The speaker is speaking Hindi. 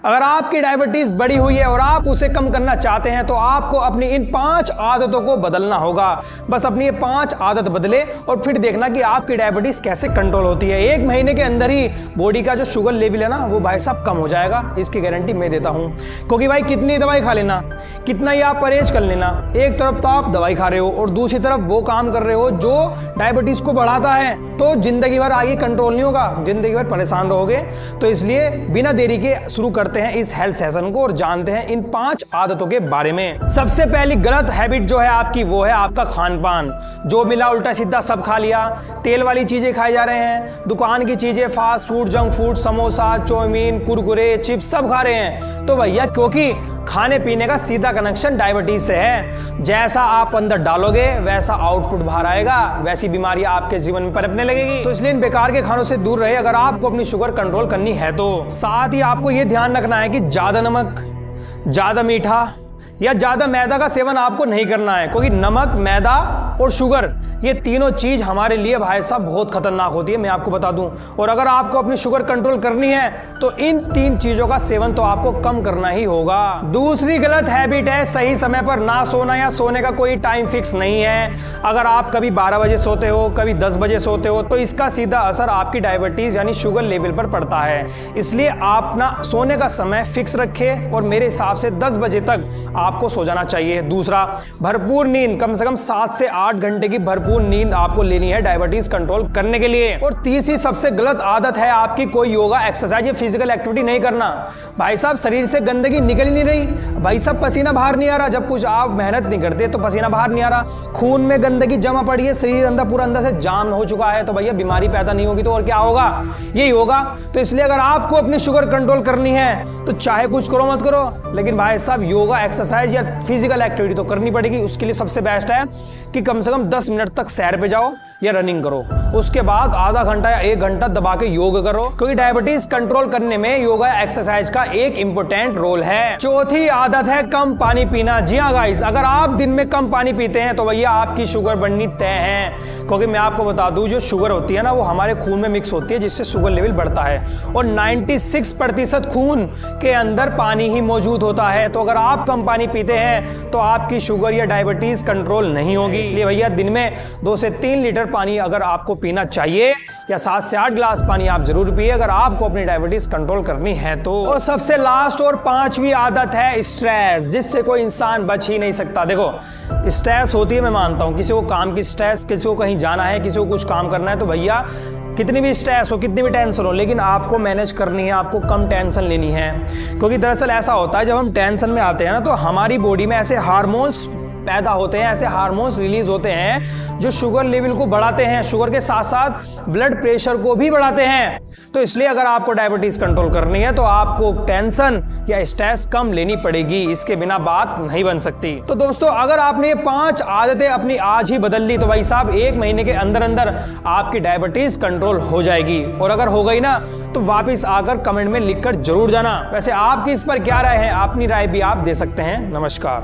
अगर आपकी डायबिटीज बढ़ी हुई है और आप उसे कम करना चाहते हैं तो आपको अपनी इन 5 आदतों को बदलना होगा। बस अपनी ये 5 आदत बदले और फिर देखना कि आपकी डायबिटीज कैसे कंट्रोल होती है। 1 महीने के अंदर ही बॉडी का जो शुगर लेवल है ना वो भाई साहब कम हो जाएगा, इसकी गारंटी मैं देता हूं। क्योंकि भाई कितनी दवाई खा लेना, कितना ही आप परहेज कर लेना, एक तरफ तो आप दवाई खा रहे हो और दूसरी तरफ वो काम कर रहे हो जो डायबिटीज को बढ़ाता है, तो जिंदगी भर आगे कंट्रोल नहीं होगा, जिंदगी भर परेशान रहोगे। तो इसलिए बिना देरी के शुरू करते हैं इस हेल्थ सेशन को और जानते हैं इन 5 आदतों के बारे में। सबसे पहली गलत हैबिट जो है आपकी वो है आपका खान पान। जो मिला उल्टा सीधा सब खा लिया, तेल वाली चीजें खाई जा रहे हैं, दुकान की चीजें, fast food, junk food, samosa, chowmein, Kurkure, chips सब खा रहे हैं। तो भैया क्योंकि खाने पीने का सीधा कनेक्शन डायबिटीज से है। जैसा आप अंदर डालोगे वैसा आउटपुट बाहर आएगा, वैसी बीमारियां आपके जीवन में पनपने लगेगी। तो इसलिए इन बेकार के खानों से दूर रहे अगर आपको अपनी शुगर कंट्रोल करनी है तो। साथ ही आपको यह ध्यान रखना है कि ज्यादा नमक, ज्यादा मीठा या ज्यादा मैदा का सेवन आपको नहीं करना है, क्योंकि नमक, मैदा और शुगर ये तीनों चीज हमारे लिए भाई साहब बहुत खतरनाक होती है, मैं आपको बता दूं। और अगर आपको अपनी शुगर कंट्रोल करनी है तो इन 3 चीजों का सेवन तो आपको कम करना ही होगा। दूसरी गलत हैबिट है सही समय पर ना सोना या सोने का कोई टाइम फिक्स नहीं है। अगर आप कभी 12 बजे सोते हो, कभी 10 बजे सोते हो तो इसका सीधा असर आपकी डायबिटीज यानी शुगर लेवल पर पड़ता है। इसलिए आप ना सोने का समय फिक्स रखें और मेरे हिसाब से 10 बजे तक आपको सो जाना चाहिए। दूसरा, भरपूर नींद, कम से कम 7 से 8 घंटे की भरपूर नींद आपको लेनी है डायबिटीज कंट्रोल करने के लिए। और तीसरी सबसे गलत आदत है आपकी कोई योगा, एक्सरसाइज या फिजिकल एक्टिविटी नहीं करना। भाई साहब शरीर से गंदगी निकल ही नहीं रही, भाई साहब पसीना बाहर नहीं आ रहा। जब कुछ आप मेहनत नहीं करते तो पसीना बाहर नहीं आ रहा, खून में गंदगी जमा पड़ी है, शरीर अंदर पूरा अंदर से जाम हो चुका है, तो भैया बीमारी पैदा नहीं होगी तो और क्या होगा, यही होगा। तो इसलिए अगर आपको अपनी शुगर कंट्रोल करनी है तो चाहे कुछ करो मत करो, लेकिन भाई साहब योगा, एक्सरसाइज या फिजिकल एक्टिविटी तो करनी पड़ेगी। उसके लिए सबसे बेस्ट है कि कम से कम 10 मिनट तक सैर पे जाओ या रनिंग करो, उसके बाद आधा घंटा या 1 घंटा दबा के योग करो, क्योंकि डायबिटीज कंट्रोल करने में योगा एक्सरसाइज का एक इंपॉर्टेंट रोल है। चौथी आदत है कम पानी पीना। जी हाँ गाइस, अगर आप दिन में कम पानी पीते हैं तो भैया आपकी शुगर बढ़नी तय है। क्योंकि मैं आपको बता दूं जो शुगर होती है ना वो हमारे खून में मिक्स होती है, जिससे शुगर लेवल बढ़ता है और 96% खून के अंदर पानी ही मौजूद होता है। तो अगर आप कम पानी पीते हैं तो आपकी शुगर या डायबिटीज कंट्रोल नहीं होगी। इसलिए भैया दिन में 2 से 3 लीटर पानी अगर आपको पीना चाहिए या 7 से 8 गिलास पानी आप जरूर पिए अगर आपको अपनी डायबिटीज कंट्रोल करनी है तो। और सबसे लास्ट और 5वीं आदत है स्ट्रेस, जिससे कोई इंसान बच ही नहीं सकता। देखो स्ट्रेस होती है, मैं मानता हूं किसी को काम की स्ट्रेस, किसी को कहीं जाना है, किसी को कुछ काम करना है, तो भैया कितनी भी स्ट्रेस हो, कितनी भी टेंशन हो, लेकिन आपको मैनेज करनी है, आपको कम टेंशन लेनी है। क्योंकि दरअसल ऐसा होता है जब हम टेंशन में आते हैं ना तो हमारी बॉडी में ऐसे हार्मोन्स पैदा होते हैं, ऐसे हार्मोन्स रिलीज होते हैं जो शुगर लेवल को बढ़ाते हैं, शुगर के साथ साथ ब्लड प्रेशर को भी बढ़ाते हैं। तो इसलिए अगर आपको डायबिटीज कंट्रोल करनी है तो आपको टेंशन या स्ट्रेस कम लेनी पड़ेगी, इसके बिना बात नहीं बन सकती। तो दोस्तों अगर आपने ये 5 आदतें अपनी आज ही बदल ली तो भाई साहब 1 महीने के अंदर अंदर आपकी डायबिटीज कंट्रोल हो जाएगी। और अगर हो गई ना तो वापिस आकर कमेंट में लिखकर जरूर जाना। वैसे आपकी इस पर क्या राय है, अपनी राय भी आप दे सकते हैं। नमस्कार।